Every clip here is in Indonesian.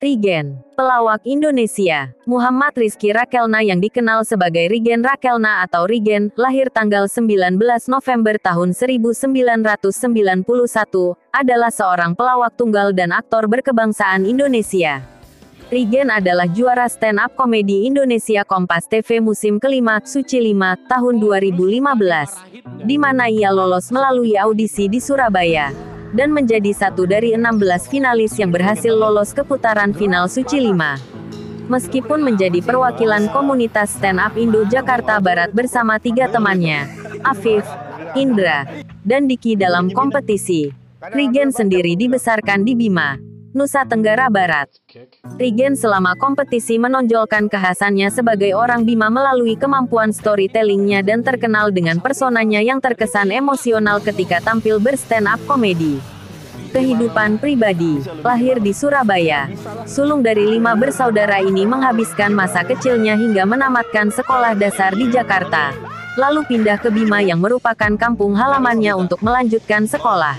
Rigen, pelawak Indonesia, Muhammad Rizky Rakelna yang dikenal sebagai Rigen Rakelna atau Rigen, lahir tanggal 19 November tahun 1991, adalah seorang pelawak tunggal dan aktor berkebangsaan Indonesia. Rigen adalah juara stand-up komedi Indonesia Kompas TV musim kelima, Suci 5, tahun 2015, di mana ia lolos melalui audisi di Surabaya dan menjadi satu dari 16 finalis yang berhasil lolos ke putaran final Suci 5. Meskipun menjadi perwakilan komunitas stand-up Indo Jakarta Barat bersama 3 temannya, Afif, Indra, dan Diki dalam kompetisi, Rigen sendiri dibesarkan di Bima, Nusa Tenggara Barat. Rigen selama kompetisi menonjolkan kekhasannya sebagai orang Bima melalui kemampuan storytellingnya dan terkenal dengan personanya yang terkesan emosional ketika tampil berstand up komedi. Kehidupan pribadi, lahir di Surabaya, sulung dari 5 bersaudara ini menghabiskan masa kecilnya hingga menamatkan sekolah dasar di Jakarta, lalu pindah ke Bima yang merupakan kampung halamannya untuk melanjutkan sekolah.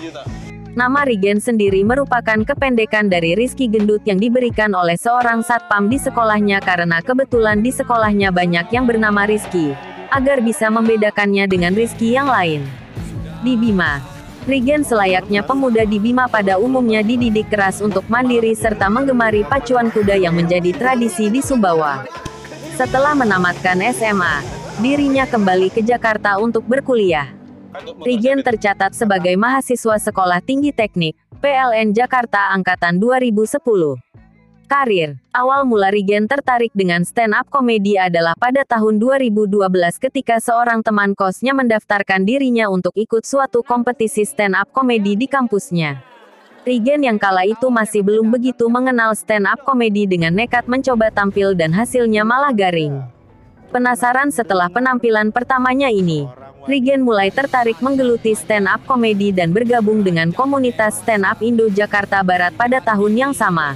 Nama Rigen sendiri merupakan kependekan dari Rizky Gendut yang diberikan oleh seorang satpam di sekolahnya karena kebetulan di sekolahnya banyak yang bernama Rizky, agar bisa membedakannya dengan Rizky yang lain. Di Bima, Rigen selayaknya pemuda di Bima pada umumnya dididik keras untuk mandiri serta menggemari pacuan kuda yang menjadi tradisi di Sumbawa. Setelah menamatkan SMA, dirinya kembali ke Jakarta untuk berkuliah. Rigen tercatat sebagai mahasiswa Sekolah Tinggi Teknik, PLN Jakarta Angkatan 2010. Karir, awal mula Rigen tertarik dengan stand-up komedi adalah pada tahun 2012 ketika seorang teman kosnya mendaftarkan dirinya untuk ikut suatu kompetisi stand-up komedi di kampusnya. Rigen yang kala itu masih belum begitu mengenal stand-up komedi dengan nekat mencoba tampil dan hasilnya malah garing. Penasaran setelah penampilan pertamanya ini, Rigen mulai tertarik menggeluti stand-up komedi dan bergabung dengan komunitas stand-up Indo Jakarta Barat pada tahun yang sama.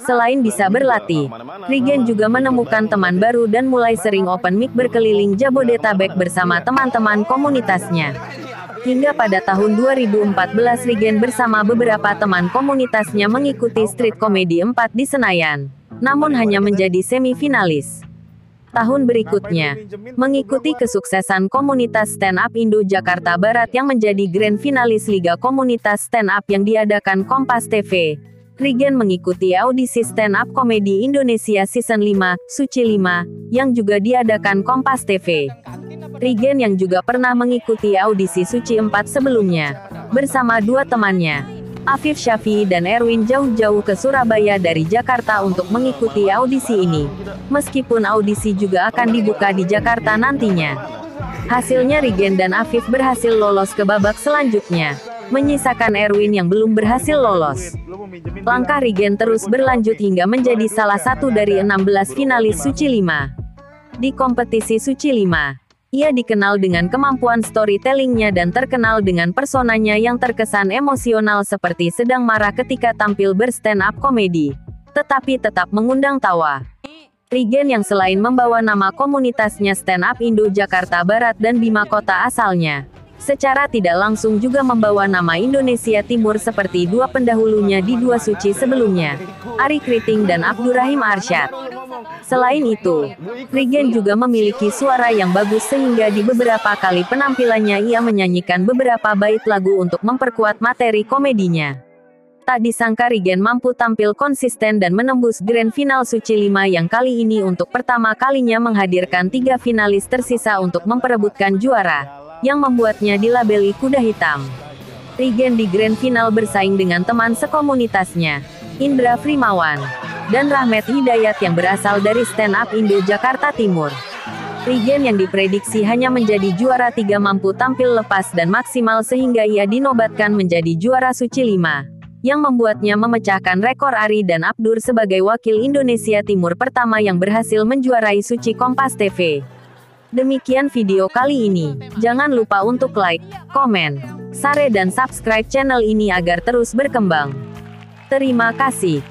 Selain bisa berlatih, Rigen juga menemukan teman baru dan mulai sering open mic berkeliling Jabodetabek bersama teman-teman komunitasnya. Hingga pada tahun 2014 Rigen bersama beberapa teman komunitasnya mengikuti Street Comedy 4 di Senayan, namun hanya menjadi semifinalis. Tahun berikutnya, mengikuti kesuksesan komunitas stand-up Indo Jakarta Barat yang menjadi grand finalis Liga Komunitas Stand-up yang diadakan Kompas TV, Rigen mengikuti audisi stand-up komedi Indonesia Season 5, Suci 5, yang juga diadakan Kompas TV. Rigen yang juga pernah mengikuti audisi Suci 4 sebelumnya, bersama 2 temannya, Afif Syafi'i dan Erwin jauh-jauh ke Surabaya dari Jakarta untuk mengikuti audisi ini. Meskipun audisi juga akan dibuka di Jakarta nantinya. Hasilnya Rigen dan Afif berhasil lolos ke babak selanjutnya, menyisakan Erwin yang belum berhasil lolos. Langkah Rigen terus berlanjut hingga menjadi salah satu dari 16 finalis Suci 5. Di kompetisi Suci 5, ia dikenal dengan kemampuan storytellingnya dan terkenal dengan personanya yang terkesan emosional seperti sedang marah ketika tampil berstand up komedi, tetapi tetap mengundang tawa. Rigen yang selain membawa nama komunitasnya stand up Indo Jakarta Barat dan Bima kota asalnya, secara tidak langsung juga membawa nama Indonesia Timur seperti 2 pendahulunya di 2 Suci sebelumnya, Ari Kriting dan Abdurrahim Arsyad. Selain itu, Rigen juga memiliki suara yang bagus sehingga di beberapa kali penampilannya ia menyanyikan beberapa bait lagu untuk memperkuat materi komedinya. Tak disangka Rigen mampu tampil konsisten dan menembus grand final Suci 5 yang kali ini untuk pertama kalinya menghadirkan 3 finalis tersisa untuk memperebutkan juara, yang membuatnya dilabeli kuda hitam. Rigen di grand final bersaing dengan teman sekomunitasnya, Indra Frimawan dan Rahmat Hidayat yang berasal dari stand up Indo Jakarta Timur. Rigen yang diprediksi hanya menjadi juara 3 mampu tampil lepas dan maksimal sehingga ia dinobatkan menjadi juara Suci 5, yang membuatnya memecahkan rekor Ari dan Abdur sebagai wakil Indonesia Timur pertama yang berhasil menjuarai Suci Kompas TV. Demikian video kali ini. Jangan lupa untuk like, komen, share dan subscribe channel ini agar terus berkembang. Terima kasih.